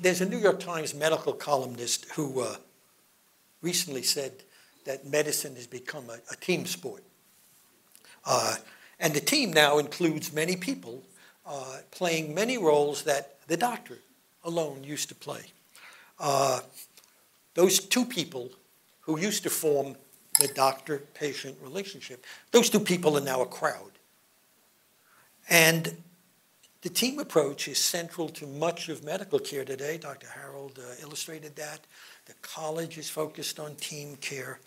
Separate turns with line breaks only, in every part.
there's a New York Times medical columnist who recently said that medicine has become a team sport. And the team now includes many people playing many roles that the doctor alone used to play. Those two people who used to form the doctor-patient relationship, those two people are now a crowd. And the team approach is central to much of medical care today. Dr. Harold illustrated that. The college is focused on team care.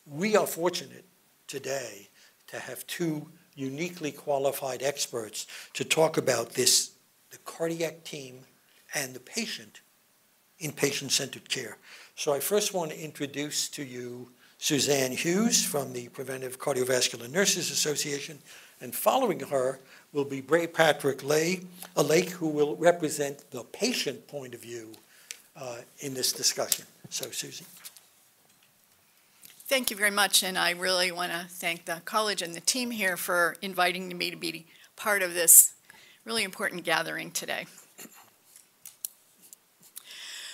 We are fortunate today to have two uniquely qualified experts to talk about this, the cardiac team and the patient in patient-centered care. So I first want to introduce to you Suzanne Hughes from the Preventive Cardiovascular Nurses Association, and following her will be Bray Patrick Lake, who will represent the patient point of view in this discussion. So, Susie.
Thank you very much, and I really want to thank the college and the team here for inviting me to be part of this really important gathering today.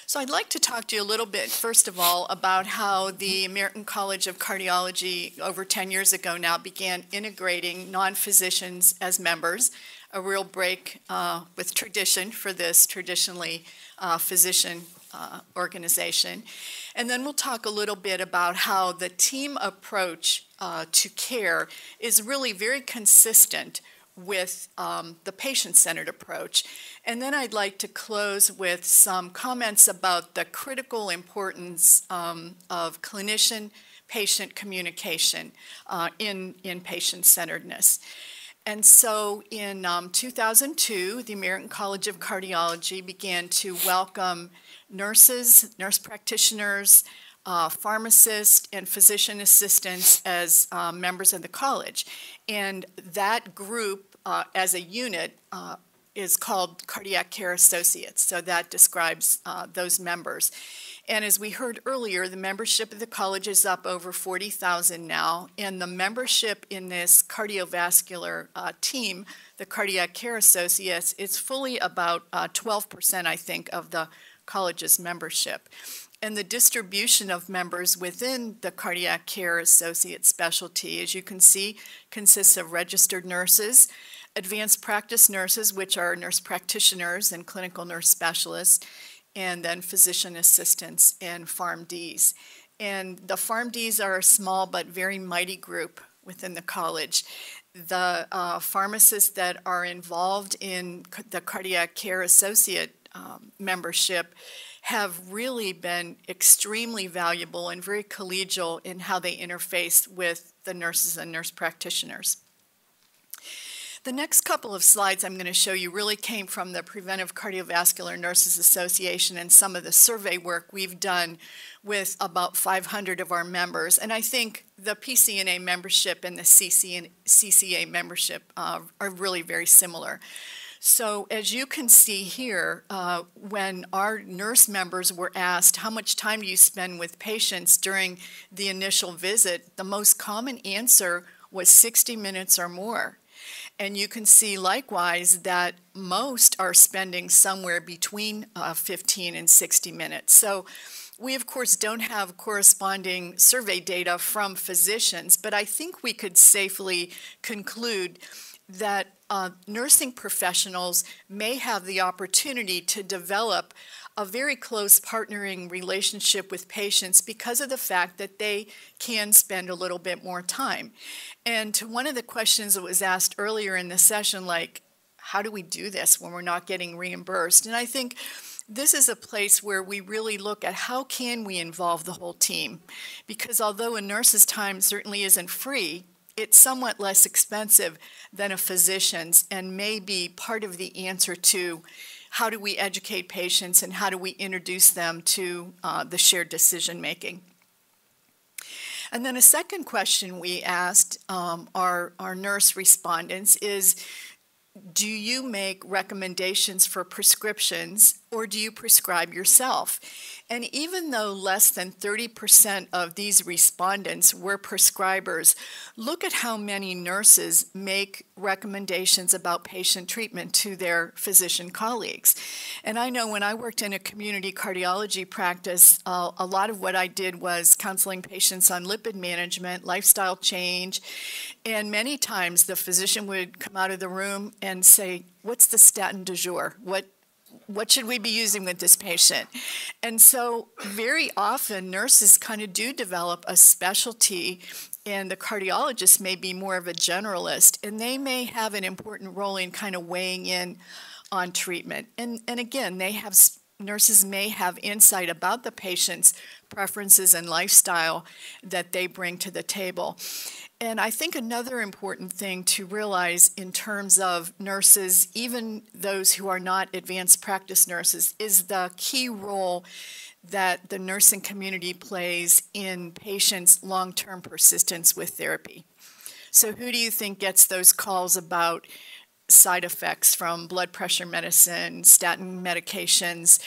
So I'd like to talk to you a little bit, first of all, about how the American College of Cardiology over 10 years ago now began integrating non-physicians as members, a real break with tradition for this traditionally physician organization. And then we'll talk a little bit about how the team approach to care is really very consistent with the patient-centered approach. And then I'd like to close with some comments about the critical importance of clinician-patient communication in patient-centeredness. And so in 2002, the American College of Cardiology began to welcome nurses, nurse practitioners, pharmacists, and physician assistants as members of the college. And that group, as a unit, is called Cardiac Care Associates. So that describes those members. And as we heard earlier, the membership of the college is up over 40,000 now. And the membership in this cardiovascular team, the Cardiac Care Associates, is fully about 12%, I think, of the college's membership. And the distribution of members within the Cardiac Care Associate specialty, as you can see, consists of registered nurses, advanced practice nurses, which are nurse practitioners and clinical nurse specialists, and then physician assistants and PharmDs. And the PharmDs are a small but very mighty group within the college. The pharmacists that are involved in the Cardiac Care Associate membership have really been extremely valuable and very collegial in how they interface with the nurses and nurse practitioners. The next couple of slides I'm going to show you really came from the Preventive Cardiovascular Nurses Association and some of the survey work we've done with about 500 of our members. And I think the PCNA membership and the CCA membership are really very similar. So as you can see here, when our nurse members were asked how much time do you spend with patients during the initial visit, the most common answer was 60 minutes or more. And you can see likewise that most are spending somewhere between 15 and 60 minutes. So we, of course, don't have corresponding survey data from physicians, but I think we could safely conclude that nursing professionals may have the opportunity to develop a very close partnering relationship with patients because of the fact that they can spend a little bit more time. And to one of the questions that was asked earlier in the session, like, how do we do this when we're not getting reimbursed? And I think this is a place where we really look at how can we involve the whole team? Because although a nurse's time certainly isn't free, it's somewhat less expensive than a physician's and may be part of the answer to how do we educate patients and how do we introduce them to the shared decision making. And then a second question we asked our nurse respondents is, do you make recommendations for prescriptions or do you prescribe yourself? And even though less than 30% of these respondents were prescribers, look at how many nurses make recommendations about patient treatment to their physician colleagues. And I know when I worked in a community cardiology practice, a lot of what I did was counseling patients on lipid management, lifestyle change, and many times the physician would come out of the room and say, "What's the statin du jour? What should we be using with this patient?" And so very often nurses kind of do develop a specialty, and the cardiologist may be more of a generalist, and they may have an important role in kind of weighing in on treatment. And again, nurses may have insight about the patient's preferences and lifestyle that they bring to the table. And I think another important thing to realize in terms of nurses, even those who are not advanced practice nurses, is the key role that the nursing community plays in patients' long-term persistence with therapy. So who do you think gets those calls about side effects from blood pressure medicine, statin medications,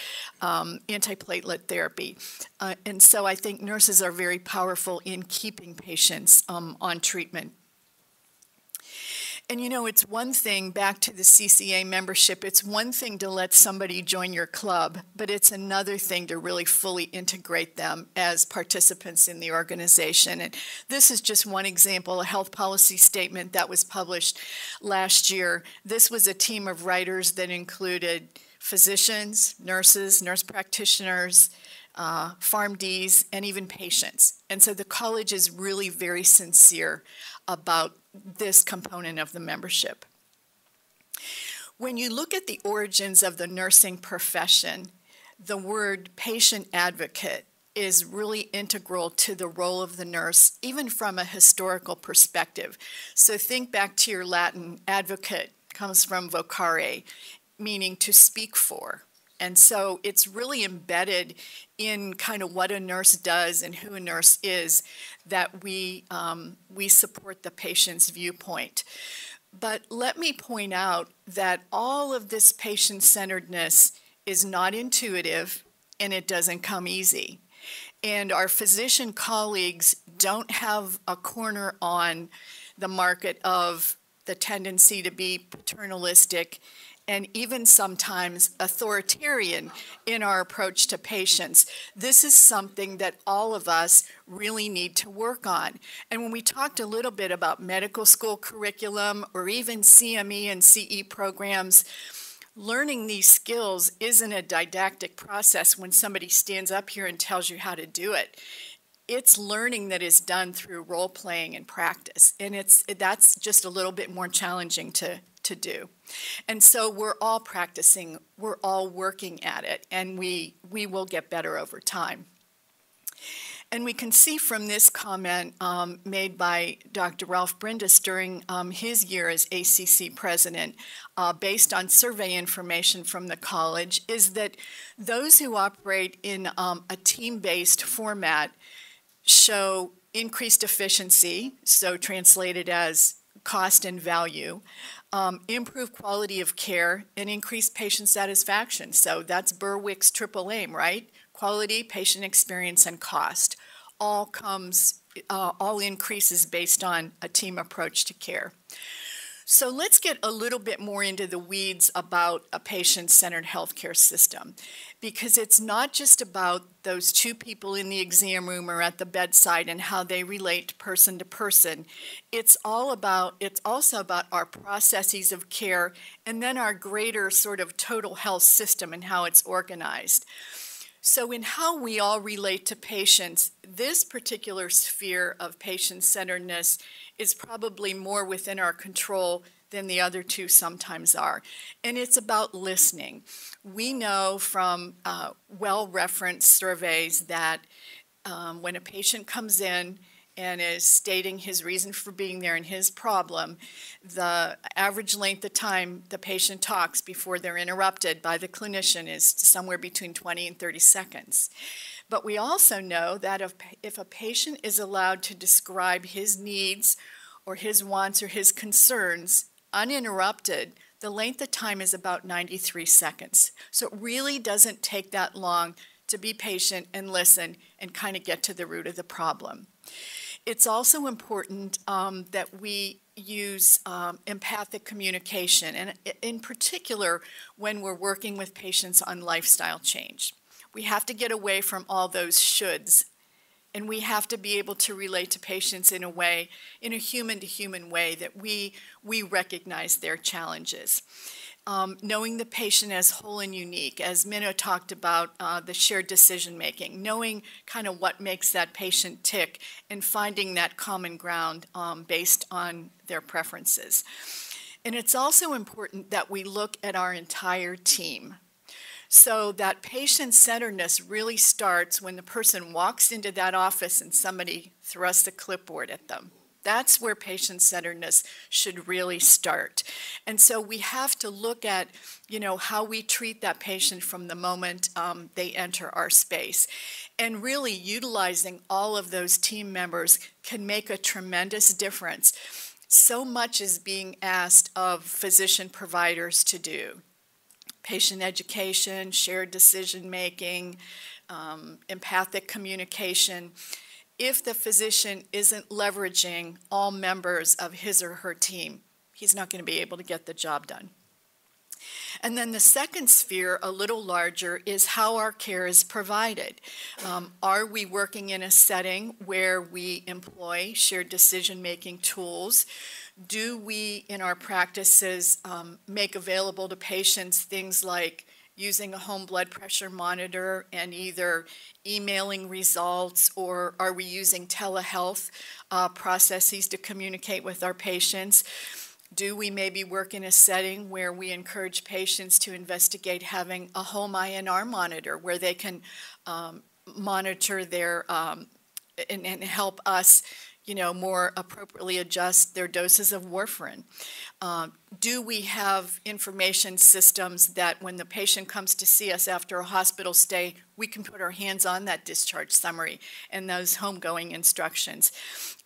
antiplatelet therapy? And so I think nurses are very powerful in keeping patients on treatment. And you know, it's one thing, back to the CCA membership, it's one thing to let somebody join your club, but it's another thing to really fully integrate them as participants in the organization. And this is just one example, a health policy statement that was published last year. This was a team of writers that included physicians, nurses, nurse practitioners, PharmDs, and even patients. And so the college is really very sincere about this component of the membership. When you look at the origins of the nursing profession, the word patient advocate is really integral to the role of the nurse, even from a historical perspective. So think back to your Latin. Advocate comes from vocare, meaning to speak for. And so it's really embedded in kind of what a nurse does and who a nurse is, that we support the patient's viewpoint. But let me point out that all of this patient-centeredness is not intuitive, and it doesn't come easy. And our physician colleagues don't have a corner on the market of the tendency to be paternalistic and even sometimes authoritarian in our approach to patients. This is something that all of us really need to work on. And when we talked a little bit about medical school curriculum or even CME and CE programs, learning these skills isn't a didactic process when somebody stands up here and tells you how to do it. It's learning that is done through role playing and practice, and that's just a little bit more challenging to do. And so we're all practicing, we're all working at it, and we will get better over time. And we can see from this comment made by Dr. Ralph Brindis during his year as ACC president, based on survey information from the college, is that those who operate in a team-based format show increased efficiency, so translated as cost and value, improved quality of care, and increased patient satisfaction. So that's Berwick's triple aim, right? Quality, patient experience, and cost. All increases based on a team approach to care. So let's get a little bit more into the weeds about a patient-centered healthcare system, because it's not just about those two people in the exam room or at the bedside and how they relate person to person. It's also about our processes of care and then our greater sort of total health system and how it's organized. So in how we all relate to patients, this particular sphere of patient-centeredness is probably more within our control than the other two sometimes are. And it's about listening. We know from well-referenced surveys that when a patient comes in and is stating his reason for being there and his problem, the average length of time the patient talks before they're interrupted by the clinician is somewhere between 20 and 30 seconds. But we also know that if a patient is allowed to describe his needs or his wants or his concerns uninterrupted, the length of time is about 93 seconds. So it really doesn't take that long to be patient and listen and kind of get to the root of the problem. It's also important that we use empathic communication, and in particular when we're working with patients on lifestyle change. We have to get away from all those shoulds, and we have to be able to relate to patients in a way, in a human-to-human way, that we recognize their challenges. Knowing the patient as whole and unique, as Minna talked about the shared decision-making, knowing kind of what makes that patient tick and finding that common ground based on their preferences. And it's also important that we look at our entire team. So that patient-centeredness really starts when the person walks into that office and somebody thrusts a clipboard at them. That's where patient-centeredness should really start. And so we have to look at, how we treat that patient from the moment they enter our space. And really utilizing all of those team members can make a tremendous difference. So much is being asked of physician providers to do. Patient education, shared decision-making, empathic communication. If the physician isn't leveraging all members of his or her team, he's not going to be able to get the job done. And then the second sphere, a little larger, is how our care is provided. Are we working in a setting where we employ shared decision-making tools? Do we, in our practices, make available to patients things like using a home blood pressure monitor and either emailing results, or are we using telehealth processes to communicate with our patients? Do we maybe work in a setting where we encourage patients to investigate having a home INR monitor where they can monitor their and help us more appropriately adjust their doses of warfarin? Do we have information systems that when the patient comes to see us after a hospital stay, we can put our hands on that discharge summary and those homegoing instructions?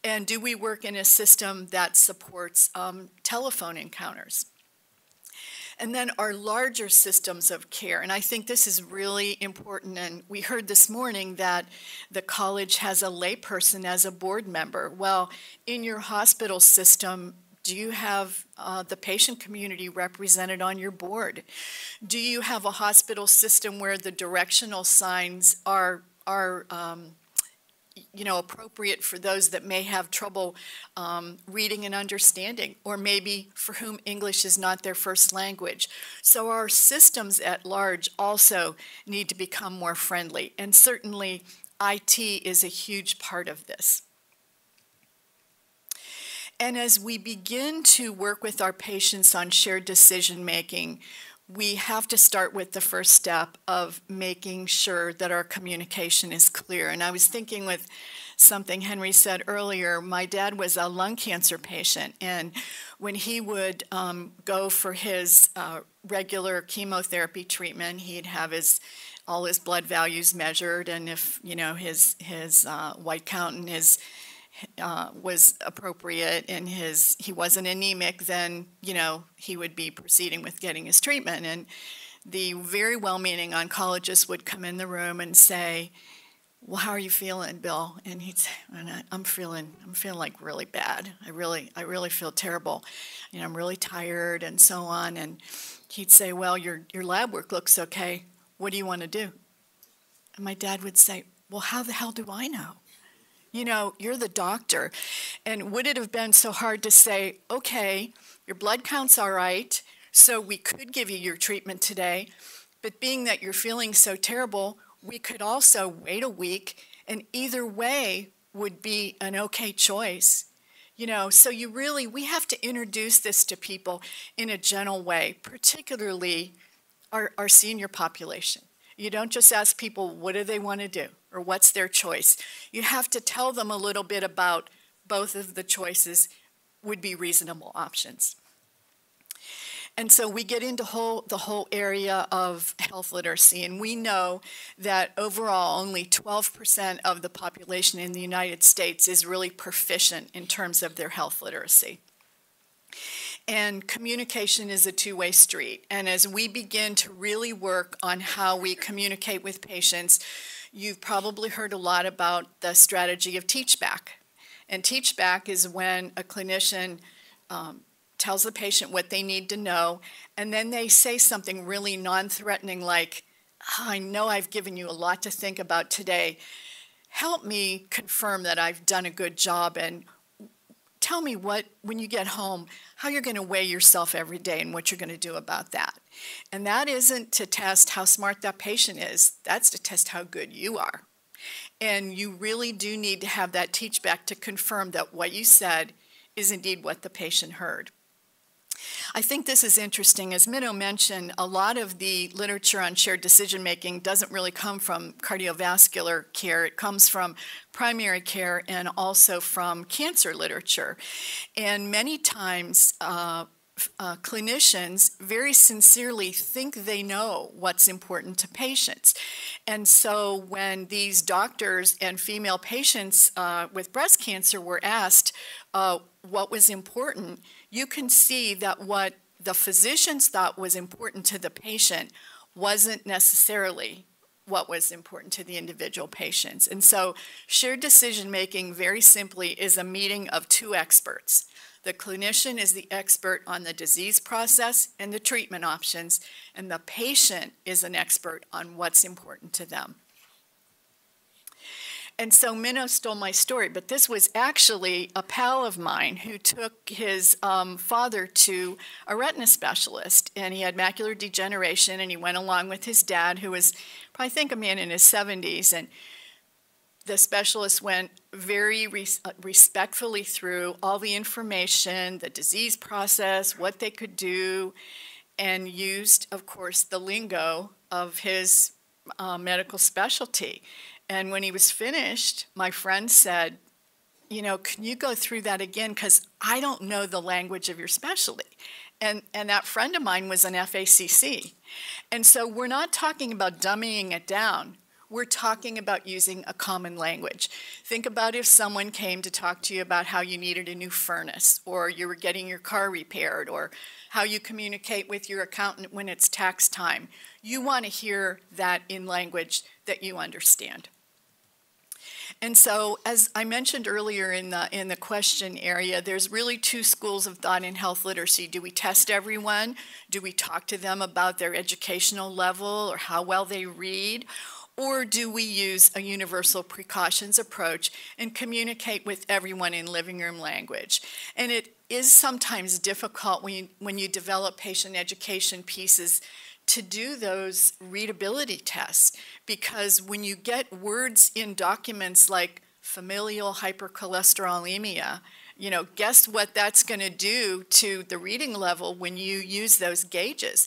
And do we work in a system that supports telephone encounters? And then our larger systems of care, and I think this is really important, and we heard this morning that the college has a layperson as a board member. Well, in your hospital system, do you have the patient community represented on your board? Do you have a hospital system where the directional signs are appropriate for those that may have trouble reading and understanding, or maybe for whom English is not their first language? So our systems at large also need to become more friendly, and certainly IT is a huge part of this. And as we begin to work with our patients on shared decision-making, we have to start with the first step of making sure that our communication is clear. And I was thinking with something Henry said earlier, my dad was a lung cancer patient, and when he would go for his regular chemotherapy treatment, he'd have all his blood values measured, and if his white count and his was appropriate and he wasn't anemic, then he would be proceeding with getting his treatment. And the very well-meaning oncologist would come in the room and say, "Well, how are you feeling, Bill?" And he'd say, I'm feeling like really bad. I really feel terrible. I'm really tired and so on." And he'd say, "Well, your lab work looks okay. What do you want to do?" And my dad would say, "Well, how the hell do I know? You're the doctor." And would it have been so hard to say, "Okay, your blood count's all right, so we could give you your treatment today, but being that you're feeling so terrible, we could also wait a week, and either way would be an okay choice." So we have to introduce this to people in a gentle way, particularly our senior population. You don't just ask people, what do they want to do, or what's their choice? You have to tell them a little bit about both of the choices would be reasonable options. And so we get into the whole area of health literacy, and we know that overall only 12% of the population in the United States is really proficient in terms of their health literacy. And communication is a two-way street. And as we begin to really work on how we communicate with patients, you've probably heard a lot about the strategy of teach back. And teach back is when a clinician tells the patient what they need to know, and then they say something really non-threatening like, oh, I know I've given you a lot to think about today. Help me confirm that I've done a good job, and tell me when you get home, how you're going to weigh yourself every day and what you're going to do about that. And that isn't to test how smart that patient is. That's to test how good you are. And you really do need to have that teach back to confirm that what you said is indeed what the patient heard. I think this is interesting. As Minnow mentioned, a lot of the literature on shared decision-making doesn't really come from cardiovascular care. It comes from primary care and also from cancer literature. And many times, clinicians very sincerely think they know what's important to patients. And so when these doctors and female patients with breast cancer were asked what was important, you can see that what the physicians thought was important to the patient wasn't necessarily what was important to the individual patients. And so shared decision-making, very simply, is a meeting of two experts. The clinician is the expert on the disease process and the treatment options, and the patient is an expert on what's important to them. And so Minnow stole my story, but this was actually a pal of mine who took his father to a retina specialist, and he had macular degeneration, and he went along with his dad, who was, I think, a man in his 70s, and the specialist went very respectfully through all the information, the disease process, what they could do, and used, of course, the lingo of his medical specialty. And when he was finished, my friend said, you know, can you go through that again? Because I don't know the language of your specialty. And that friend of mine was an FACC. And so we're not talking about dumbing it down. We're talking about using a common language. Think about if someone came to talk to you about how you needed a new furnace, or you were getting your car repaired, or how you communicate with your accountant when it's tax time. You want to hear that in language that you understand. And so, as I mentioned earlier in the question area, there's really two schools of thought in health literacy. Do we test everyone? Do we talk to them about their educational level or how well they read? Or do we use a universal precautions approach and communicate with everyone in living room language? And it is sometimes difficult when you develop patient education pieces to do those readability tests, because when you get words in documents like familial hypercholesterolemia, you know, guess what that's going to do to the reading level when you use those gauges.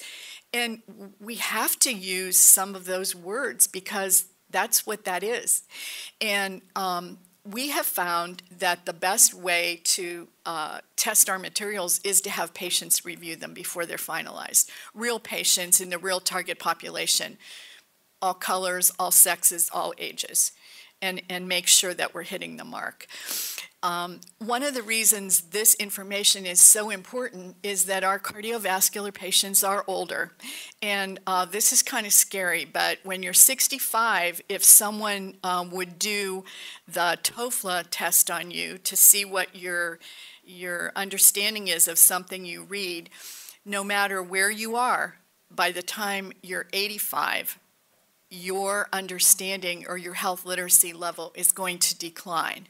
And we have to use some of those words because that's what that is. And we have found that the best way to test our materials is to have patients review them before they're finalized. Real patients in the real target population, all colors, all sexes, all ages, and make sure that we're hitting the mark. One of the reasons this information is so important is that our cardiovascular patients are older. And this is kind of scary, but when you're 65, if someone would do the TOFLA test on you to see what your understanding is of something you read, no matter where you are, by the time you're 85, your understanding or your health literacy level is going to decline.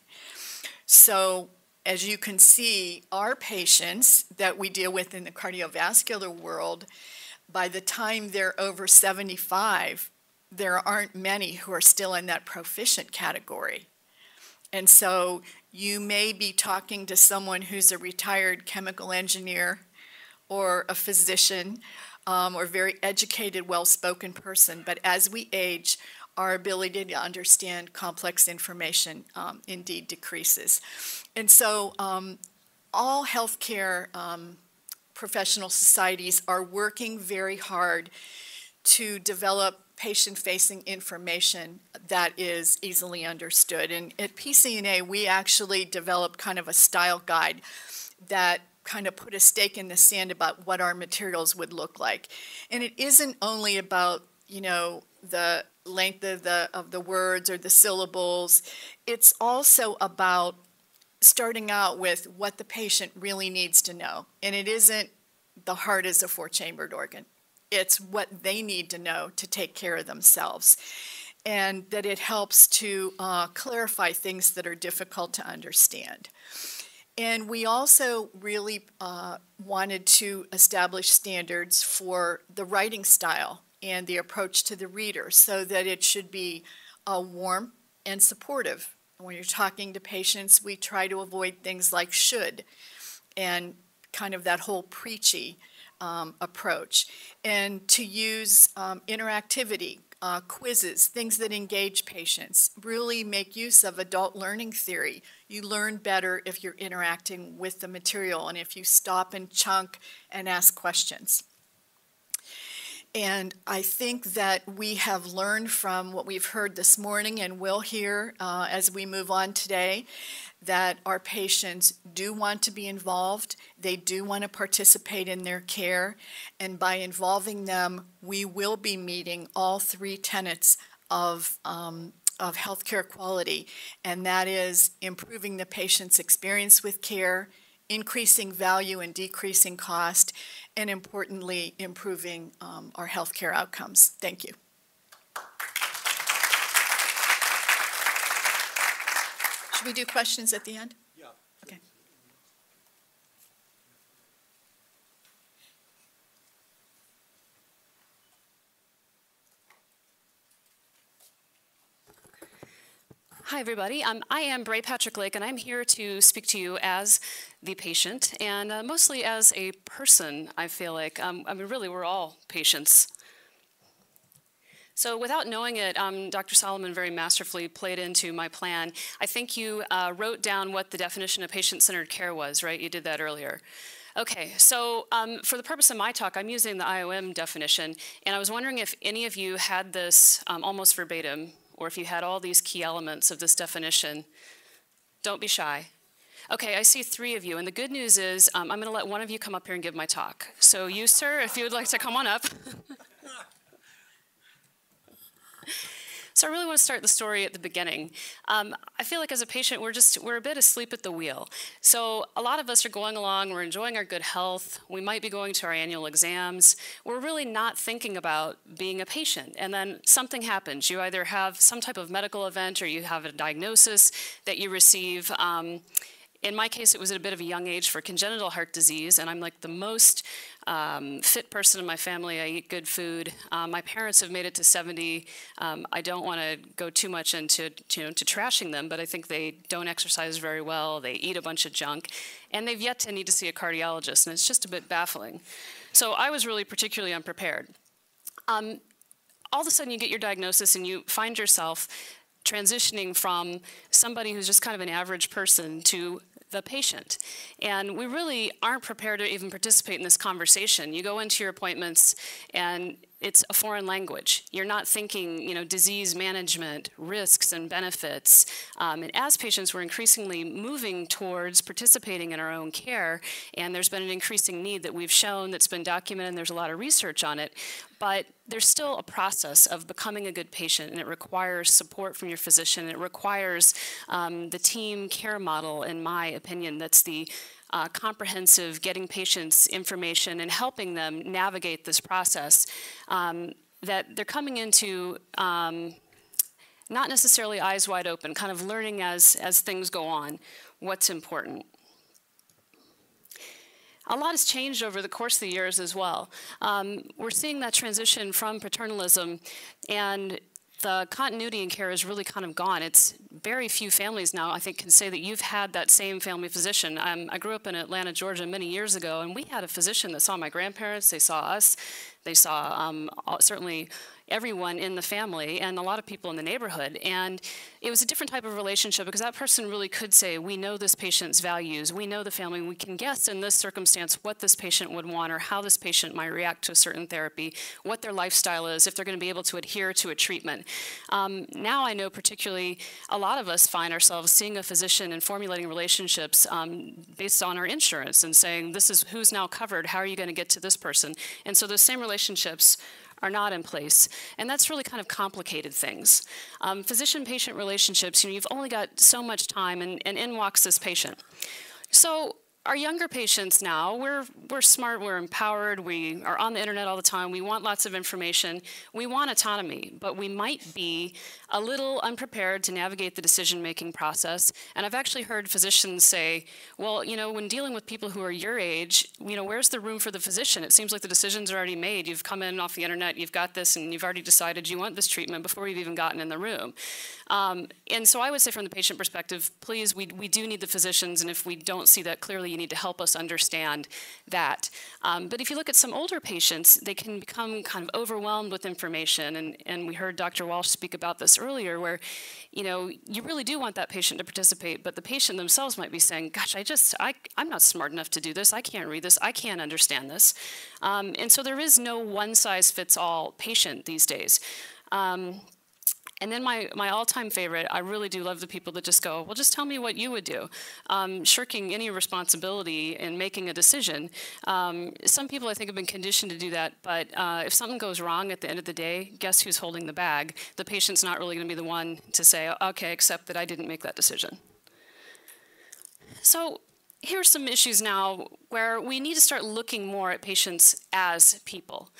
So as you can see, our patients that we deal with in the cardiovascular world, by the time they're over 75, there aren't many who are still in that proficient category. And so you may be talking to someone who's a retired chemical engineer or a physician or very educated, well-spoken person, but as we age, our ability to understand complex information indeed decreases. And so all healthcare professional societies are working very hard to develop patient-facing information that is easily understood. And at PCNA, we actually developed kind of a style guide that kind of put a stake in the sand about what our materials would look like. And it isn't only about, you know, the length of the words or the syllables. It's also about starting out with what the patient really needs to know. And it isn't the heart is a four-chambered organ. It's what they need to know to take care of themselves. And that it helps to clarify things that are difficult to understand. And we also really wanted to establish standards for the writing style and the approach to the reader so that it should be warm and supportive. When you're talking to patients, we try to avoid things like should and kind of that whole preachy approach. And to use interactivity, quizzes, things that engage patients, really make use of adult learning theory. You learn better if you're interacting with the material and if you stop and chunk and ask questions. And I think that we have learned from what we've heard this morning and will hear as we move on today, that our patients do want to be involved, they do want to participate in their care, and by involving them, we will be meeting all three tenets of healthcare quality, and that is improving the patient's experience with care, increasing value and decreasing cost, and importantly, improving our healthcare outcomes. Thank you. Should we do questions at the end?
Yeah.
Okay.
Hi, everybody. I am Bray Patrick Lake, and I'm here to speak to you as the patient, and mostly as a person, I feel like. I mean, really, we're all patients. So without knowing it, Dr. Solomon very masterfully played into my plan. I think you wrote down what the definition of patient-centered care was, right? You did that earlier. Okay, so for the purpose of my talk, I'm using the IOM definition, and I was wondering if any of you had this almost verbatim, or if you had all these key elements of this definition. Don't be shy. Okay, I see three of you, and the good news is I'm going to let one of you come up here and give my talk. So you, sir, if you would like to come on up. So I really want to start the story at the beginning. I feel like as a patient, we're a bit asleep at the wheel. So a lot of us are going along, we're enjoying our good health, we might be going to our annual exams, we're really not thinking about being a patient. And then something happens. You either have some type of medical event or you have a diagnosis that you receive. In my case, it was at a bit of a young age for congenital heart disease, and I'm like the most fit person in my family. I eat good food. My parents have made it to 70. I don't want to go too much into to trashing them, but I think they don't exercise very well. They eat a bunch of junk, and they've yet to need to see a cardiologist, and it's just a bit baffling. So I was really particularly unprepared. All of a sudden, you get your diagnosis, and you find yourself transitioning from somebody who's just kind of an average person to the patient. And we really aren't prepared to even participate in this conversation. You go into your appointments and it's a foreign language. You're not thinking, disease management, risks and benefits. And as patients, we're increasingly moving towards participating in our own care, and there's been an increasing need that we've shown that's been documented, and there's a lot of research on it. But there's still a process of becoming a good patient, and it requires support from your physician. It requires the team care model, in my opinion, that's the comprehensive, getting patients information and helping them navigate this process, that they're coming into not necessarily eyes wide open, kind of learning as things go on what's important. A lot has changed over the course of the years as well. We're seeing that transition from paternalism, and the continuity in care is really kind of gone. It's very few families now, I think, can say that you've had that same family physician. I grew up in Atlanta, Georgia many years ago, and we had a physician that saw my grandparents, they saw us, They saw certainly everyone in the family and a lot of people in the neighborhood. And it was a different type of relationship because that person really could say, we know this patient's values, we know the family, we can guess in this circumstance what this patient would want or how this patient might react to a certain therapy, what their lifestyle is, if they're going to be able to adhere to a treatment. Now I know particularly a lot of us find ourselves seeing a physician and formulating relationships based on our insurance and saying, this is who's now covered, how are you going to get to this person? And so those same relationships are not in place, and that's really kind of complicated things. Physician-patient relationships, you've only got so much time, and in walks this patient. So our younger patients now, we're smart, we're empowered, we are on the internet all the time, we want lots of information, we want autonomy, but we might be a little unprepared to navigate the decision-making process. And I've actually heard physicians say, well, when dealing with people who are your age, where's the room for the physician? It seems like the decisions are already made. You've come in off the internet, you've got this, and you've already decided you want this treatment before you've even gotten in the room. And so I would say from the patient perspective, please, we do need the physicians, and if we don't see that clearly, you need to help us understand that. But if you look at some older patients, they can become kind of overwhelmed with information, and we heard Dr. Walsh speak about this earlier, where you really do want that patient to participate, but the patient themselves might be saying, gosh, I'm not smart enough to do this, I can't read this, I can't understand this. And so there is no one-size-fits-all patient these days. And then my all-time favorite, I really do love the people that just go, well, just tell me what you would do. Shirking any responsibility in making a decision. Some people, I think, have been conditioned to do that, but if something goes wrong at the end of the day, guess who's holding the bag? The patient's not really going to be the one to say, okay, accept that I didn't make that decision. So here's some issues now where we need to start looking more at patients as people.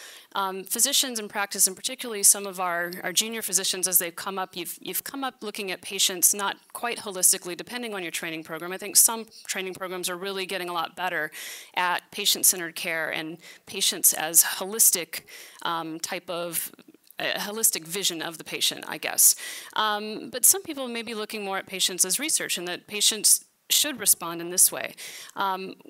Physicians in practice, and particularly some of our junior physicians as they've come up, you've come up looking at patients not quite holistically, depending on your training program. I think some training programs are really getting a lot better at patient-centered care and patients as holistic type of a holistic vision of the patient, I guess. But some people may be looking more at patients as research, and that patients should respond in this way.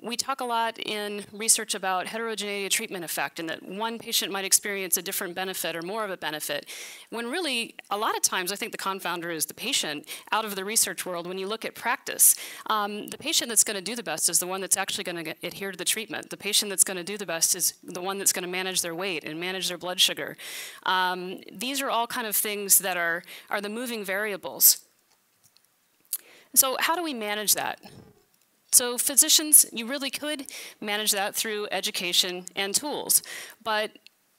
We talk a lot in research about heterogeneity of treatment effect, and that one patient might experience a different benefit or more of a benefit, when really, a lot of times, I think the confounder is the patient out of the research world. When you look at practice, the patient that's going to do the best is the one that's actually going to adhere to the treatment. The patient that's going to do the best is the one that's going to manage their weight and manage their blood sugar. These are all kind of things that are the moving variables. So how do we manage that? So physicians, you really could manage that through education and tools, but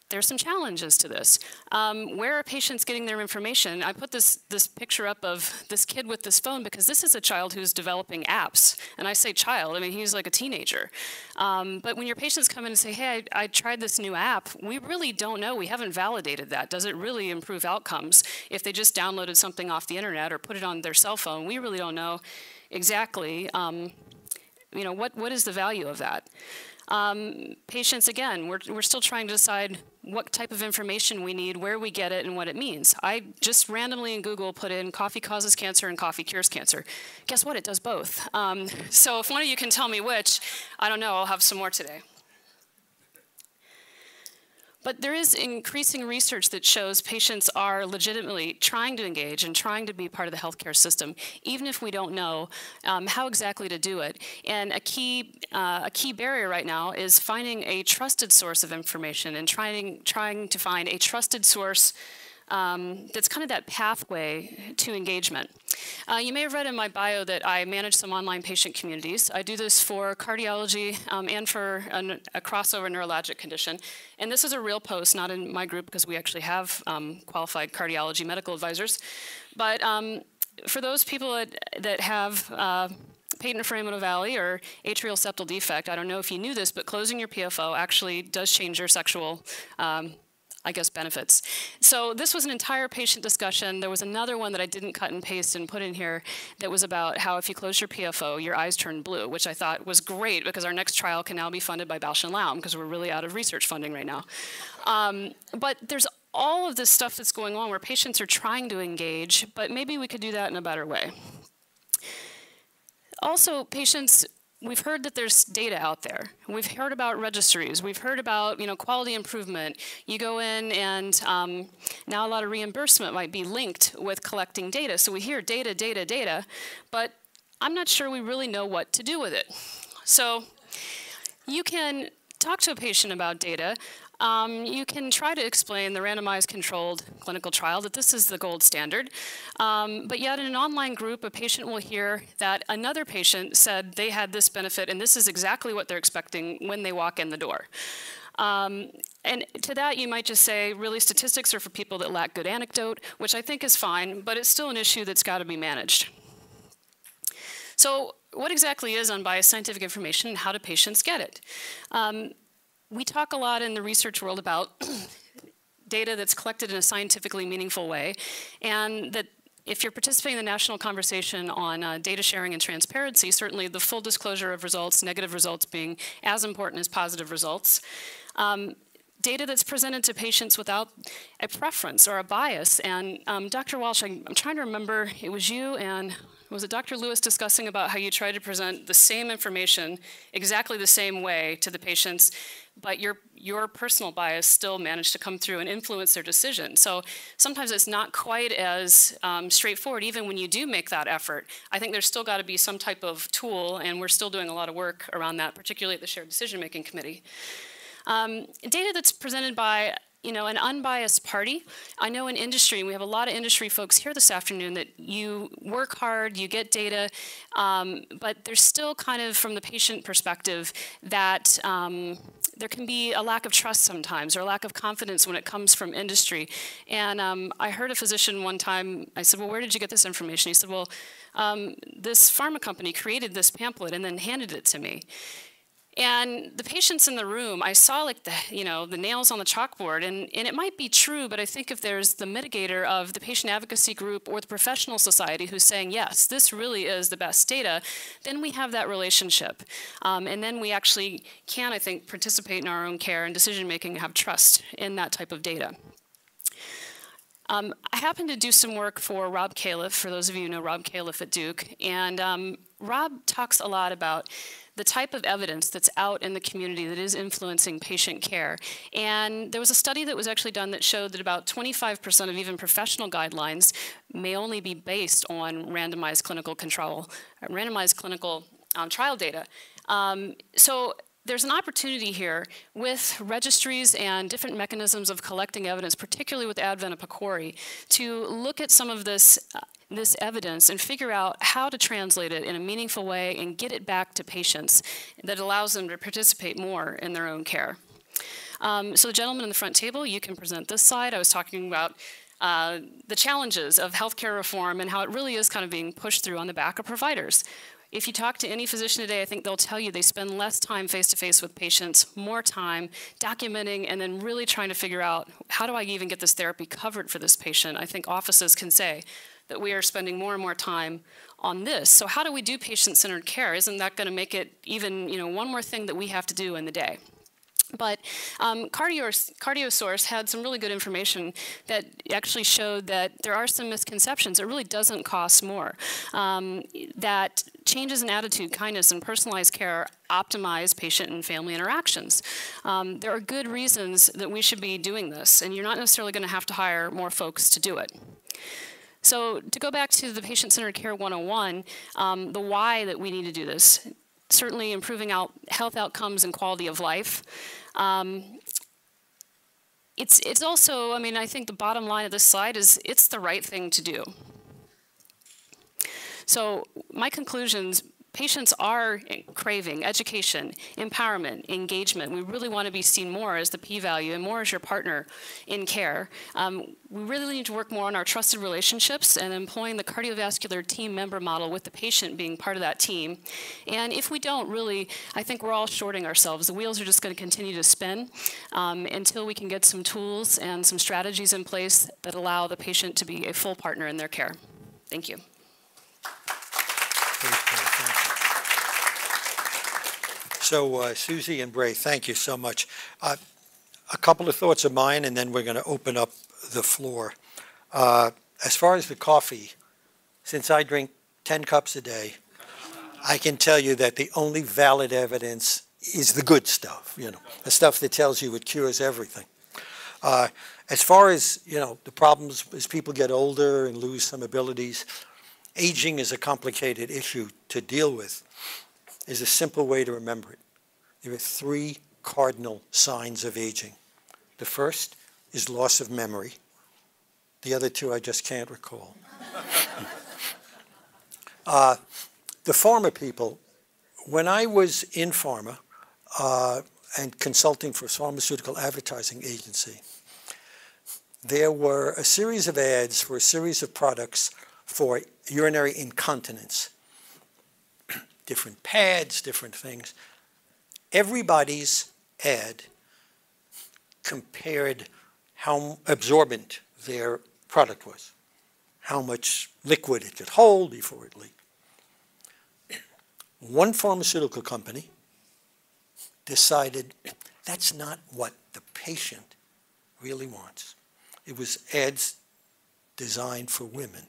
there's some challenges to this. Where are patients getting their information? I put this picture up of this kid with this phone because this is a child who's developing apps. And I say child, I mean, he's like a teenager. But when your patients come in and say, hey, I tried this new app, we really don't know. We haven't validated that. Does it really improve outcomes? If they just downloaded something off the internet or put it on their cell phone, we really don't know exactly what is the value of that. Patients, again, we're still trying to decide what type of information we need, where we get it, and what it means. I just randomly in Google put in coffee causes cancer and coffee cures cancer. Guess what? It does both. So if one of you can tell me which, I don't know, I'll have some more today. But there is increasing research that shows patients are legitimately trying to engage and trying to be part of the healthcare system, even if we don't know how exactly to do it. And a key barrier right now is finding a trusted source of information and trying to find a trusted source that's kind of that pathway to engagement. You may have read in my bio that I manage some online patient communities. I do this for cardiology and for a crossover neurologic condition. And this is a real post, not in my group because we actually have qualified cardiology medical advisors. But for those people that have patent foraminal or atrial septal defect, I don't know if you knew this, but closing your PFO actually does change your sexual benefits. So this was an entire patient discussion. There was another one that I didn't cut and paste and put in here that was about how if you close your PFO, your eyes turn blue, which I thought was great because our next trial can now be funded by Bausch & Lomb because we're really out of research funding right now. But there's all of this stuff that's going on where patients are trying to engage, but maybe we could do that in a better way. Also, patients, we've heard that there's data out there. We've heard about registries. We've heard about, quality improvement. You go in and now a lot of reimbursement might be linked with collecting data. So we hear data, data, data, but I'm not sure we really know what to do with it. So you can talk to a patient about data. You can try to explain the randomized controlled clinical trial that this is the gold standard. But yet in an online group, a patient will hear that another patient said they had this benefit and this is exactly what they're expecting when they walk in the door. And to that, you might just say, really, statistics are for people that lack good anecdote, which I think is fine, but it's still an issue that's got to be managed. So what exactly is unbiased scientific information and how do patients get it? We talk a lot in the research world about data that's collected in a scientifically meaningful way, and that if you're participating in the national conversation on data sharing and transparency, certainly the full disclosure of results, negative results being as important as positive results. Data that's presented to patients without a preference or a bias. And Dr. Walsh, I'm trying to remember, it was you and was it Dr. Lewis discussing about how you try to present the same information exactly the same way to the patients, but your personal bias still managed to come through and influence their decision. So sometimes it's not quite as straightforward, even when you do make that effort. I think there's still got to be some type of tool, and we're still doing a lot of work around that, particularly at the Shared Decision-Making Committee. Data that's presented by an unbiased party. I know in industry, we have a lot of industry folks here this afternoon that you work hard, you get data, but there's still kind of, from the patient perspective, that there can be a lack of trust sometimes or a lack of confidence when it comes from industry. And I heard a physician one time, I said, well, where did you get this information? He said, well, this pharma company created this pamphlet and then handed it to me. And the patients in the room, I saw like the nails on the chalkboard, and it might be true, but I think if there's the mitigator of the patient advocacy group or the professional society who's saying, yes, this really is the best data, then we have that relationship. And then we actually can, I think, participate in our own care and decision-making and have trust in that type of data. I happened to do some work for Rob Califf, for those of you who know Rob Califf at Duke, and Rob talks a lot about the type of evidence that's out in the community that is influencing patient care. And there was a study that was actually done that showed that about 25% of even professional guidelines may only be based on randomized clinical trial data. So there's an opportunity here with registries and different mechanisms of collecting evidence, particularly with the advent of PCORI, to look at some of this evidence and figure out how to translate it in a meaningful way and get it back to patients that allows them to participate more in their own care. So the gentleman in the front table, you can present this slide. I was talking about the challenges of healthcare reform and how it really is kind of being pushed through on the back of providers. If you talk to any physician today, I think they'll tell you they spend less time face-to-face with patients, more time documenting and then really trying to figure out, how do I even get this therapy covered for this patient? I think offices can say that we are spending more and more time on this. So how do we do patient-centered care? Isn't that going to make it even one more thing that we have to do in the day? But CardioSource had some really good information that actually showed that there are some misconceptions. It really doesn't cost more. That changes in attitude, kindness, and personalized care optimize patient and family interactions. There are good reasons that we should be doing this, and you're not necessarily going to have to hire more folks to do it. So to go back to the Patient-Centered Care 101, the why that we need to do this, certainly improving health outcomes and quality of life. It's also, I think the bottom line of this slide is it's the right thing to do. So my conclusions, patients are craving education, empowerment, engagement. We really want to be seen more as the p-value and more as your partner in care. We really need to work more on our trusted relationships and employing the cardiovascular team member model with the patient being part of that team. And if we don't, really, I think we're all shorting ourselves. The wheels are just going to continue to spin until we can get some tools and some strategies in place that allow the patient to be a full partner in their care. Thank you.
So Susie and Bray, thank you so much. A couple of thoughts of mine, and then we're going to open up the floor. As far as the coffee, since I drink 10 cups a day, I can tell you that the only valid evidence is the good stuff, the stuff that tells you it cures everything. As far as, the problems as people get older and lose some abilities, aging is a complicated issue to deal with. There's a simple way to remember it. There are 3 cardinal signs of aging. The first is loss of memory. The other 2 I just can't recall. The pharma people, when I was in pharma and consulting for a pharmaceutical advertising agency, there were a series of ads for a series of products for urinary incontinence. Different pads, different things. Everybody's ad compared how absorbent their product was, how much liquid it could hold before it leaked. One pharmaceutical company decided that's not what the patient really wants. It was ads designed for women.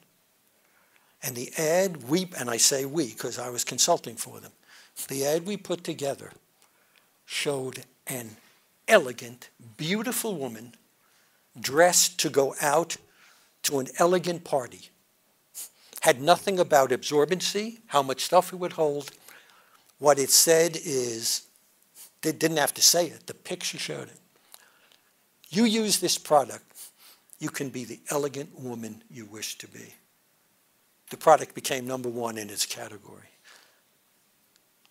And the ad and I say we because I was consulting for them, the ad we put together showed an elegant, beautiful woman dressed to go out to an elegant party. Had nothing about absorbency, how much stuff it would hold. What it said is, they didn't have to say it, the picture showed it. You use this product, you can be the elegant woman you wish to be. The product became #1 in its category.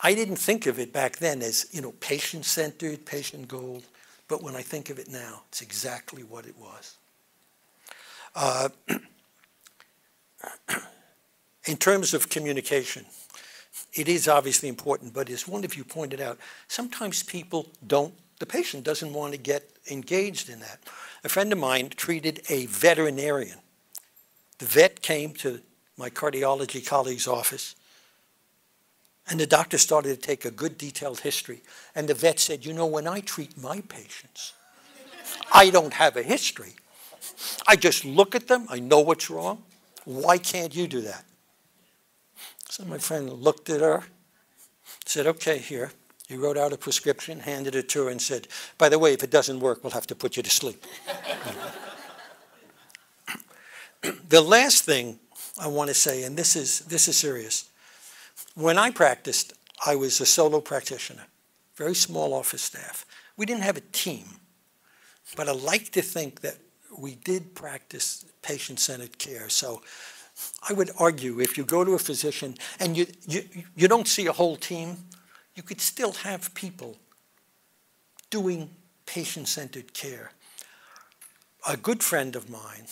I didn't think of it back then as, patient-centered, patient goal, but when I think of it now, it's exactly what it was. In terms of communication, it is obviously important, but as one of you pointed out, sometimes the patient doesn't want to get engaged in that. A friend of mine treated a veterinarian. The vet came to my cardiology colleague's office, and the doctor started to take a good detailed history. And the vet said, when I treat my patients, I don't have a history. I just look at them, I know what's wrong. Why can't you do that? So my friend looked at her, said, okay, here. He wrote out a prescription, handed it to her, and said, by the way, if it doesn't work, we'll have to put you to sleep. The last thing I want to say, and this is serious. When I practiced, I was a solo practitioner, very small office staff. We didn't have a team, but I like to think that we did practice patient-centered care. So I would argue if you go to a physician and you don't see a whole team, you could still have people doing patient-centered care. A good friend of mine,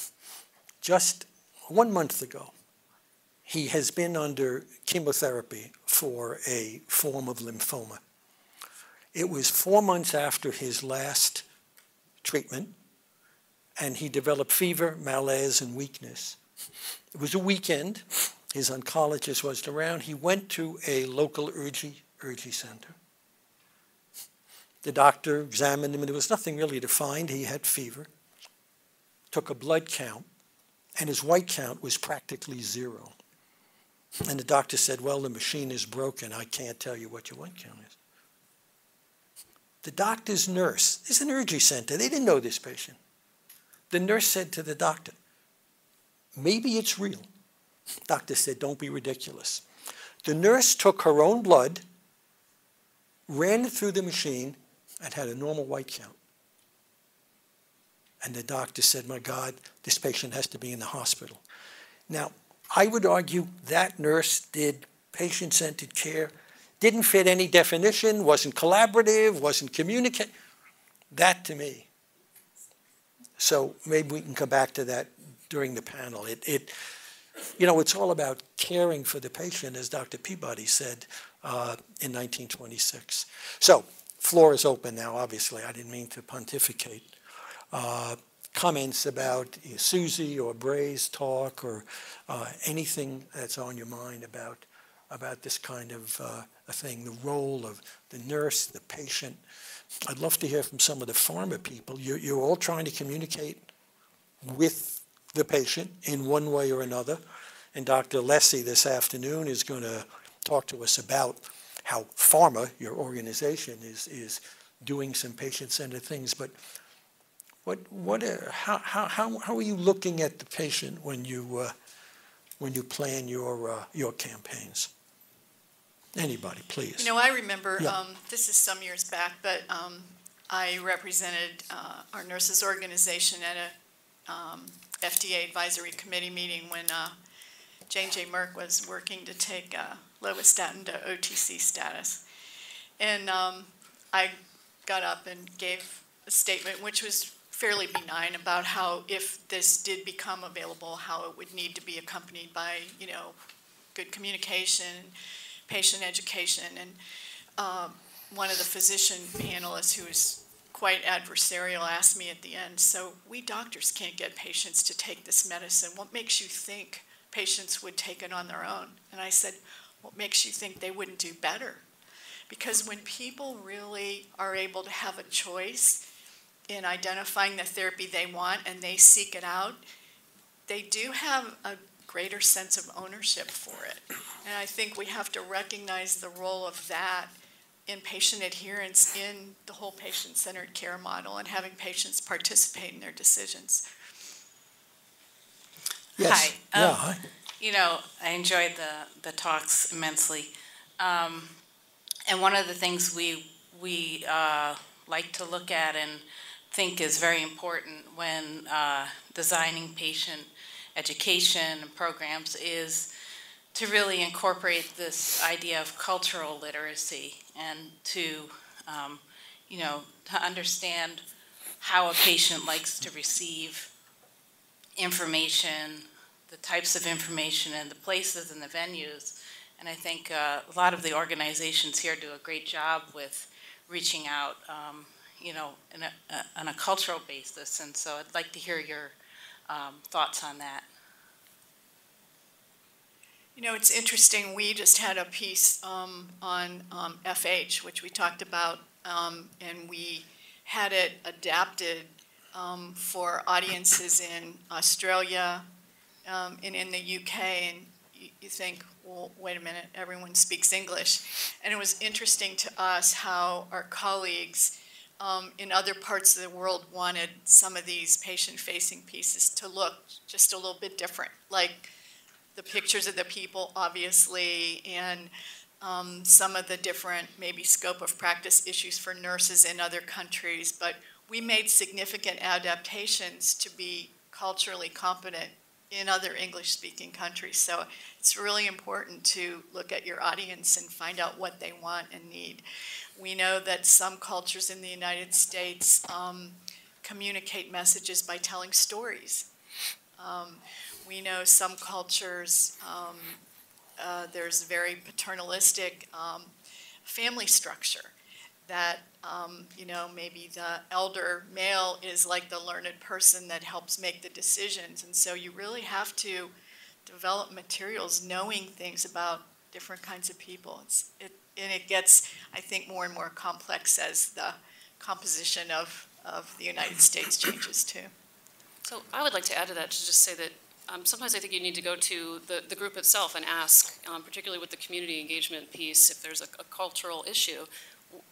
just 1 month ago, he has been under chemotherapy for a form of lymphoma. It was 4 months after his last treatment, and he developed fever, malaise, and weakness. It was a weekend. His oncologist wasn't around. He went to a local urgy center. The doctor examined him, and there was nothing really to find. He had fever. Took a blood count, and his white count was practically 0. And the doctor said, well, the machine is broken. I can't tell you what your white count is. The doctor's nurse, it's an urgy center. They didn't know this patient. The nurse said to the doctor, maybe it's real. Doctor said, don't be ridiculous. The nurse took her own blood, ran it through the machine, and had a normal white count. And the doctor said, my God, this patient has to be in the hospital. Now, I would argue that nurse did patient-centered care, didn't fit any definition, wasn't collaborative, wasn't communicative. That to me. So maybe we can come back to that during the panel. It's all about caring for the patient, as Dr. Peabody said in 1926. So, floor is open now, obviously. I didn't mean to pontificate. Comments about Susie or Bray's talk or anything that's on your mind about this kind of a thing, the role of the nurse, the patient. I'd love to hear from some of the pharma people. You're all trying to communicate with the patient in one way or another. And Dr. Lessie this afternoon is going to talk to us about how pharma, your organization, is doing some patient-centered things. But how are you looking at the patient when you plan your campaigns? Anybody, please.
You know, I remember,
Yeah.
this is some years back, but I represented our nurses organization at a FDA advisory committee meeting when J&J Merck was working to take lovastatin to OTC status. And I got up and gave a statement which was fairly benign about how if this did become available, how it would need to be accompanied by, you know, good communication, patient education. And one of the physician panelists, who was quite adversarial, asked me at the end, so we doctors can't get patients to take this medicine. What makes you think patients would take it on their own? And I said, what makes you think they wouldn't do better? Because when people really are able to have a choice in identifying the therapy they want and they seek it out, they do have a greater sense of ownership for it. And I think we have to recognize the role of that in patient adherence in the whole patient-centered care model and having patients participate in their decisions.
Yes.
Hi.
Yeah, hi.
You know, I enjoyed the talks immensely. And one of the things we like to look at and think is very important when designing patient education and programs is to really incorporate this idea of cultural literacy and to, you know, to understand how a patient likes to receive information, the types of information and the places and the venues. And I think a lot of the organizations here do a great job with reaching out, you know, on a cultural basis. And so I'd like to hear your thoughts on that.
You know, it's interesting. We just had a piece on FH, which we talked about, and we had it adapted for audiences in Australia and in the UK. And you think, well, wait a minute, everyone speaks English. And it was interesting to us how our colleagues in other parts of the world wanted some of these patient-facing pieces to look just a little bit different, like the pictures of the people, obviously, and some of the different maybe scope of practice issues for nurses in other countries. But we made significant adaptations to be culturally competent in other English-speaking countries. So it's really important to look at your audience and find out what they want and need. We know that some cultures in the United States communicate messages by telling stories. We know some cultures, there's a very paternalistic family structure that, you know, maybe the elder male is like the learned person that helps make the decisions. And so you really have to develop materials knowing things about different kinds of people. And it gets, I think, more and more complex as the composition of the United States changes too.
So I would like to add to that to just say that sometimes I think you need to go to the group itself and ask, particularly with the community engagement piece, if there's a cultural issue,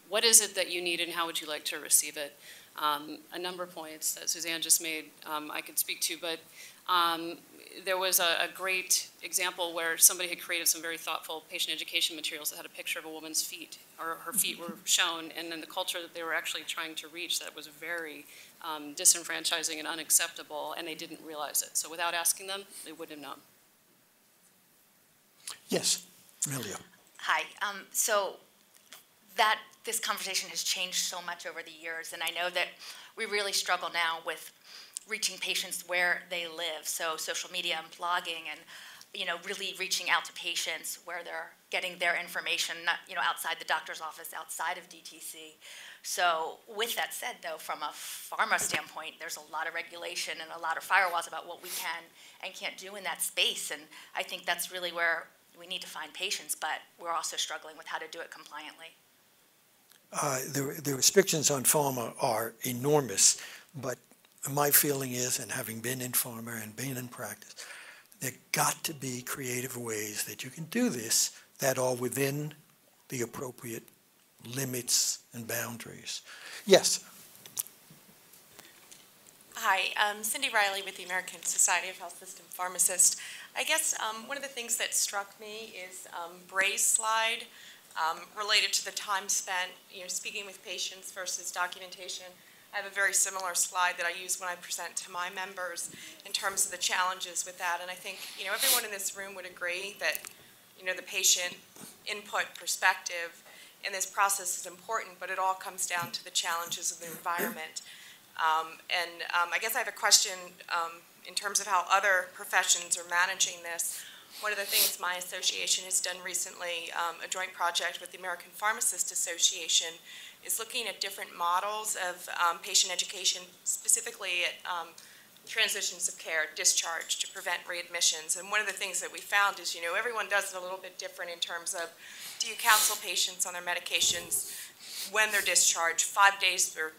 what is it that you need and how would you like to receive it? A number of points that Suzanne just made I could speak to, but there was a great example where somebody had created some very thoughtful patient education materials that had a picture of a woman's feet, or her feet were shown, and then the culture that they were actually trying to reach that was very disenfranchising and unacceptable, and they didn't realize it. So without asking them, they wouldn't have known.
Yes, Amelia.
Hi. So this conversation has changed so much over the years, and I know that we really struggle now with reaching patients where they live. So social media and blogging, and really reaching out to patients where they're getting their information, not outside the doctor's office, outside of DTC. So with that said, though, from a pharma standpoint, there's a lot of regulation and a lot of firewalls about what we can and can't do in that space. And I think that's really where we need to find patients, but we're also struggling with how to do it compliantly.
The restrictions on pharma are enormous, but my feeling is, and having been in pharma and been in practice, there got to be creative ways that you can do this that are within the appropriate limits and boundaries. Yes.
Hi, I'm Cindy Riley with the American Society of Health System Pharmacists. I guess one of the things that struck me is Bray's slide related to the time spent, speaking with patients versus documentation. I have a very similar slide that I use when I present to my members in terms of the challenges with that. And I think, everyone in this room would agree that, the patient input perspective in this process is important, but it all comes down to the challenges of the environment. I guess I have a question in terms of how other professions are managing this. One of the things my association has done recently, a joint project with the American Pharmacist Association, is looking at different models of patient education, specifically at transitions of care, discharge, to prevent readmissions. And one of the things that we found is, everyone does it a little bit different in terms of, do you counsel patients on their medications when they're discharged, 5 days, or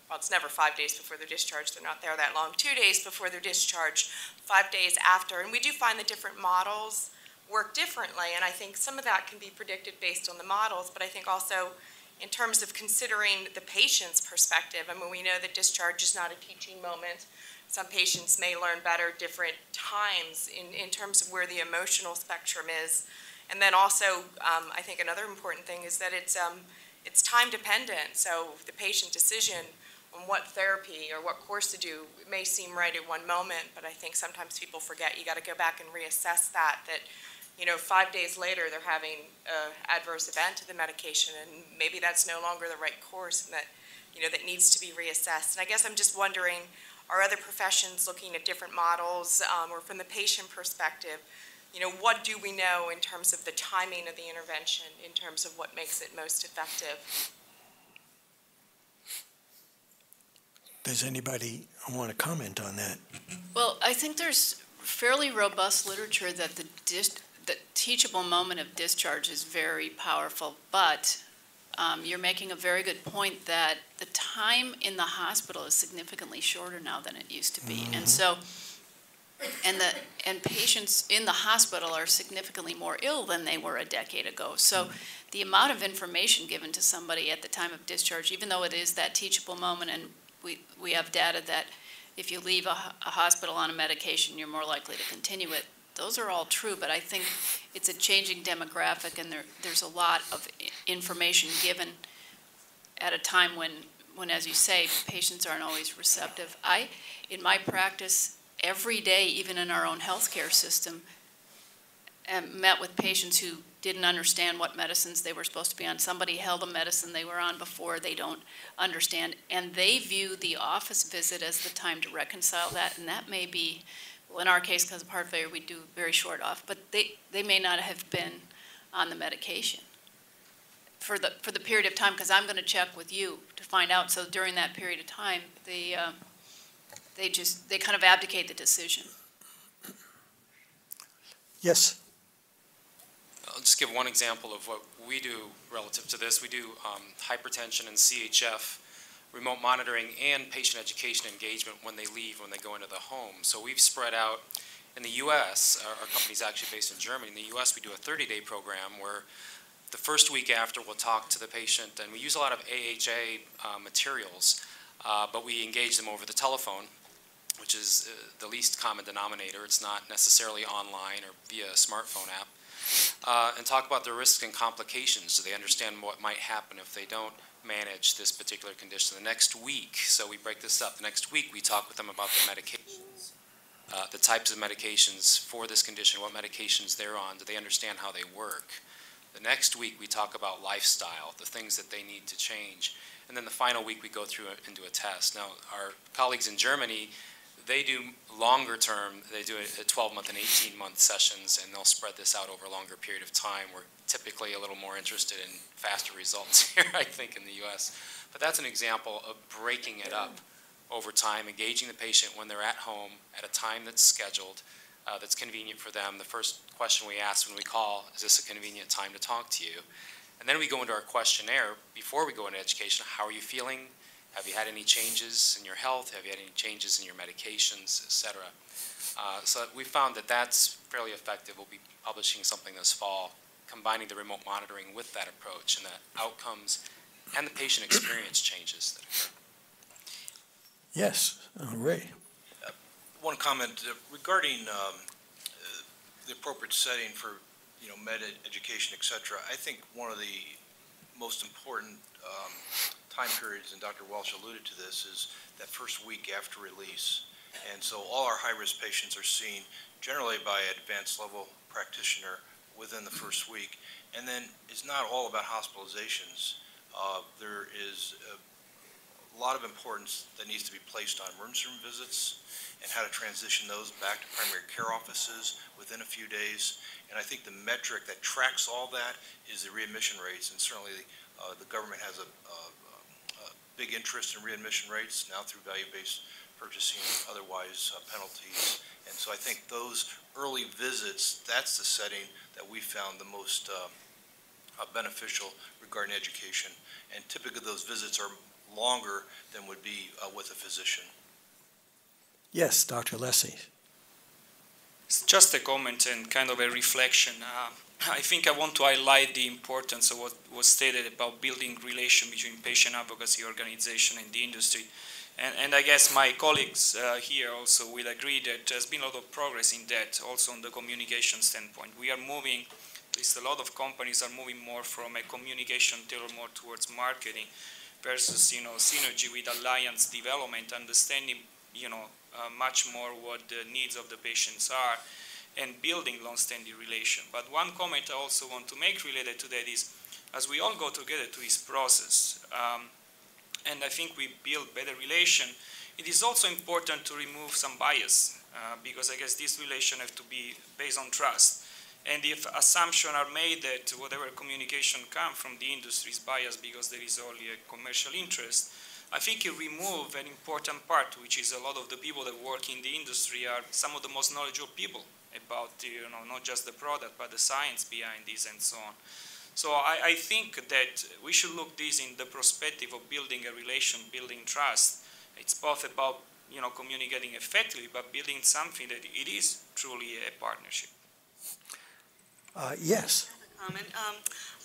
well, it's never 5 days before they're discharged, they're not there that long, 2 days before they're discharged, 5 days after. And we do find that different models work differently, and I think some of that can be predicted based on the models, but I think also in terms of considering the patient's perspective. I mean, we know that discharge is not a teaching moment. Some patients may learn better different times in terms of where the emotional spectrum is. And then also, I think another important thing is that it's time dependent, so the patient decision on what therapy or what course to do, it may seem right at one moment, but I think sometimes people forget you got to go back and reassess that 5 days later they're having an adverse event to the medication, and maybe that's no longer the right course, and that that needs to be reassessed. And I guess I'm just wondering, are other professions looking at different models, or from the patient perspective, what do we know in terms of the timing of the intervention, in terms of what makes it most effective?
Does anybody want to comment on that?
Well, I think there's fairly robust literature that the teachable moment of discharge is very powerful, but you're making a very good point that the time in the hospital is significantly shorter now than it used to be.
Mm-hmm.
And so, and patients in the hospital are significantly more ill than they were a decade ago. So the amount of information given to somebody at the time of discharge, even though it is that teachable moment, and we have data that if you leave a hospital on a medication, you're more likely to continue it. Those are all true, but I think it's a changing demographic, and there's a lot of information given at a time when, as you say, patients aren't always receptive. In my practice, every day, even in our own healthcare system, met with patients who didn't understand what medicines they were supposed to be on. Somebody held a medicine they were on before, they don't understand, and they view the office visit as the time to reconcile that, and that may be, well, in our case, because of heart failure, we do very short off, but they may not have been on the medication for the period of time, because I'm going to check with you to find out. So during that period of time, they kind of abdicate the decision.
Yes.
I'll just give one example of what we do relative to this. We do hypertension and CHF, remote monitoring, and patient education engagement when they leave, when they go into the home. So we've spread out in the U.S., our company's actually based in Germany. In the U.S., we do a 30-day program where the first week after we'll talk to the patient, and we use a lot of AHA materials, but we engage them over the telephone, which is the least common denominator. It's not necessarily online or via a smartphone app. And talk about the risks and complications so they understand what might happen if they don't manage this particular condition. The next week, so we break this up, the next week we talk with them about the medications, the types of medications for this condition, what medications they're on, do they understand how they work. The next week we talk about lifestyle, the things that they need to change. And then the final week we go through and do a test. Now our colleagues in Germany, they do longer term, they do a 12-month and 18-month sessions, and they'll spread this out over a longer period of time. We're typically a little more interested in faster results here, I think, in the U.S. But that's an example of breaking it up over time, engaging the patient when they're at home at a time that's scheduled, that's convenient for them. The first question we ask when we call, is this a convenient time to talk to you? And then we go into our questionnaire. Before we go into education, how are you feeling? Have you had any changes in your health? Have you had any changes in your medications, et cetera? So we found that that's fairly effective. We'll be publishing something this fall combining the remote monitoring with that approach, and the outcomes and the patient experience changes that occur.
Yes, Ray.
One comment regarding the appropriate setting for, med education, et cetera. I think one of the most important time periods, and Dr. Walsh alluded to this, is that first week after release. And so all our high-risk patients are seen generally by an advanced level practitioner within the first week. And then it's not all about hospitalizations. There is a lot of importance that needs to be placed on emergency room visits and how to transition those back to primary care offices within a few days. And I think the metric that tracks all that is the readmission rates, and certainly the government has a big interest in readmission rates now through value-based purchasing, otherwise penalties. And so I think those early visits, that's the setting that we found the most beneficial regarding education. And typically those visits are longer than would be with a physician.
Yes, Dr. Lessie.
It's just a comment and kind of a reflection. I think I want to highlight the importance of what was stated about building relation between patient advocacy organization and the industry. And I guess my colleagues here also will agree that there's been a lot of progress in that, also on the communication standpoint. We are moving, at least a lot of companies are moving more from a communication tailored more towards marketing versus, synergy with alliance development, understanding, much more what the needs of the patients are, and building long-standing relation. But one comment I also want to make related to that is, as we all go together to this process, and I think we build better relation, it is also important to remove some bias, because I guess this relation have to be based on trust. And if assumptions are made that whatever communication comes from the industry is biased because there is only a commercial interest, I think you remove an important part, which is a lot of the people that work in the industry are some of the most knowledgeable people about, not just the product, but the science behind this and so on. So I think that we should look this in the perspective of building a relation, building trust. It's both about, communicating effectively, but building something that it is truly a partnership.
Yes.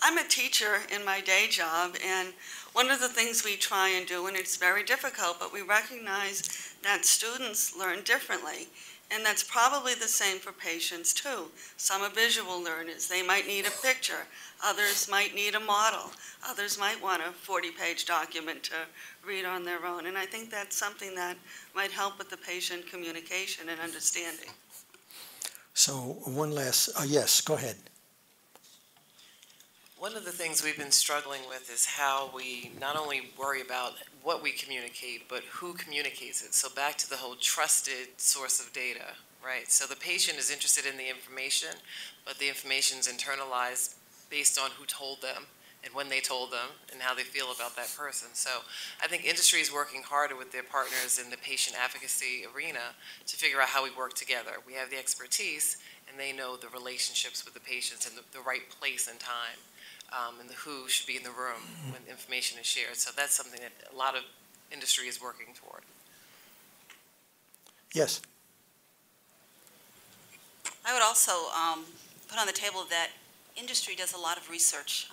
I'm a teacher in my day job, and one of the things we try and do, and it's very difficult, but we recognize that students learn differently. And that's probably the same for patients too. Some are visual learners. They might need a picture. Others might need a model. Others might want a 40-page document to read on their own. And I think that's something that might help with the patient communication and understanding.
So one last, yes, go ahead.
One of the things we've been struggling with is how we not only worry about what we communicate, but who communicates it. So back to the whole trusted source of data, right? So the patient is interested in the information, but the information is internalized based on who told them and when they told them and how they feel about that person. So I think industry is working harder with their partners in the patient advocacy arena to figure out how we work together. We have the expertise, and they know the relationships with the patients and the right place and time. And the who should be in the room when information is shared. So that's something that a lot of industry is working toward.
Yes.
I would also put on the table that industry does a lot of research.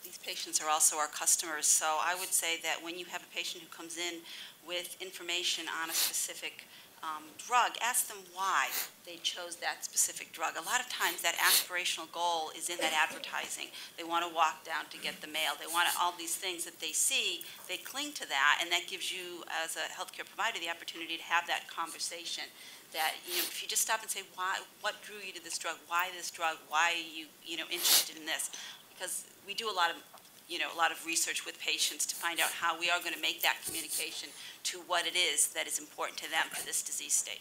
These patients are also our customers, so I would say that when you have a patient who comes in with information on a specific drug, ask them why they chose that specific drug. A lot of times that aspirational goal is in that advertising. They want to walk down to get the mail. They want all these things that they see. They cling to that, and that gives you, as a healthcare provider, the opportunity to have that conversation. That, if you just stop and say, why, what drew you to this drug? Why this drug? Why are you, interested in this? Because we do a lot of research with patients to find out how we are going to make that communication to what it is that is important to them for this disease state.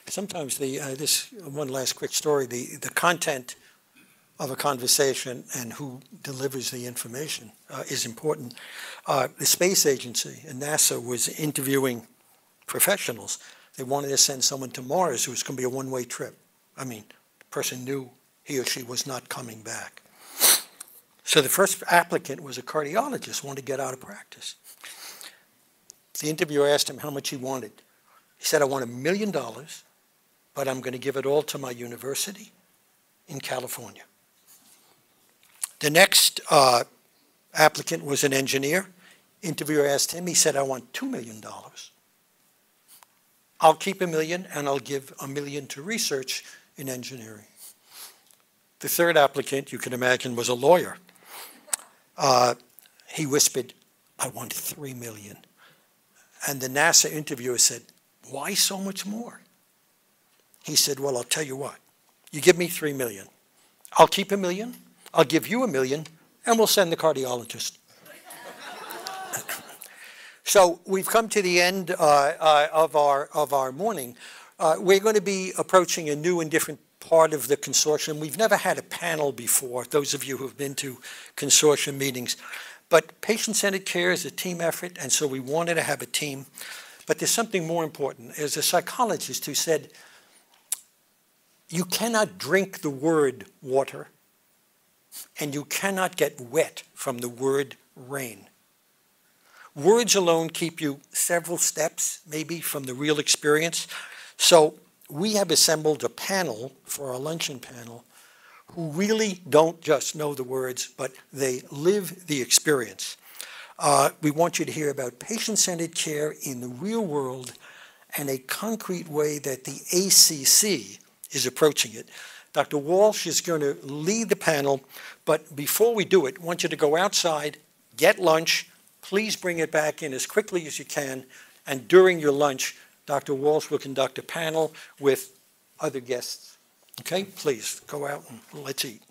Sometimes this one last quick story, the content of a conversation and who delivers the information is important. The space agency and NASA was interviewing professionals. They wanted to send someone to Mars who was going to be a one-way trip. I mean, the person knew he or she was not coming back. So the first applicant was a cardiologist, wanted to get out of practice. The interviewer asked him how much he wanted. He said, I want $1 million, but I'm going to give it all to my university in California. The next applicant was an engineer. Interviewer asked him, he said, I want $2 million. I'll keep $1 million and I'll give $1 million to research in engineering. The third applicant, you can imagine, was a lawyer. He whispered, I want $3 million. And the NASA interviewer said, why so much more? He said, well, I'll tell you what. You give me $3 million. I'll keep $1 million. I'll give you $1 million, and we'll send the cardiologist. So we've come to the end of our morning. We're going to be approaching a new and different part of the consortium. We've never had a panel before, those of you who have been to consortium meetings. But patient-centered care is a team effort, and so we wanted to have a team. But there's something more important. There's a psychologist who said, you cannot drink the word water, and you cannot get wet from the word rain. Words alone keep you several steps, maybe, from the real experience. So we have assembled a panel for our luncheon panel who really don't just know the words, but they live the experience. We want you to hear about patient-centered care in the real world and a concrete way that the ACC is approaching it. Dr. Walsh is going to lead the panel, but before we do it, I want you to go outside, get lunch. Please bring it back in as quickly as you can, and during your lunch, Dr. Walsh will conduct a panel with other guests. Okay, please go out and let's eat.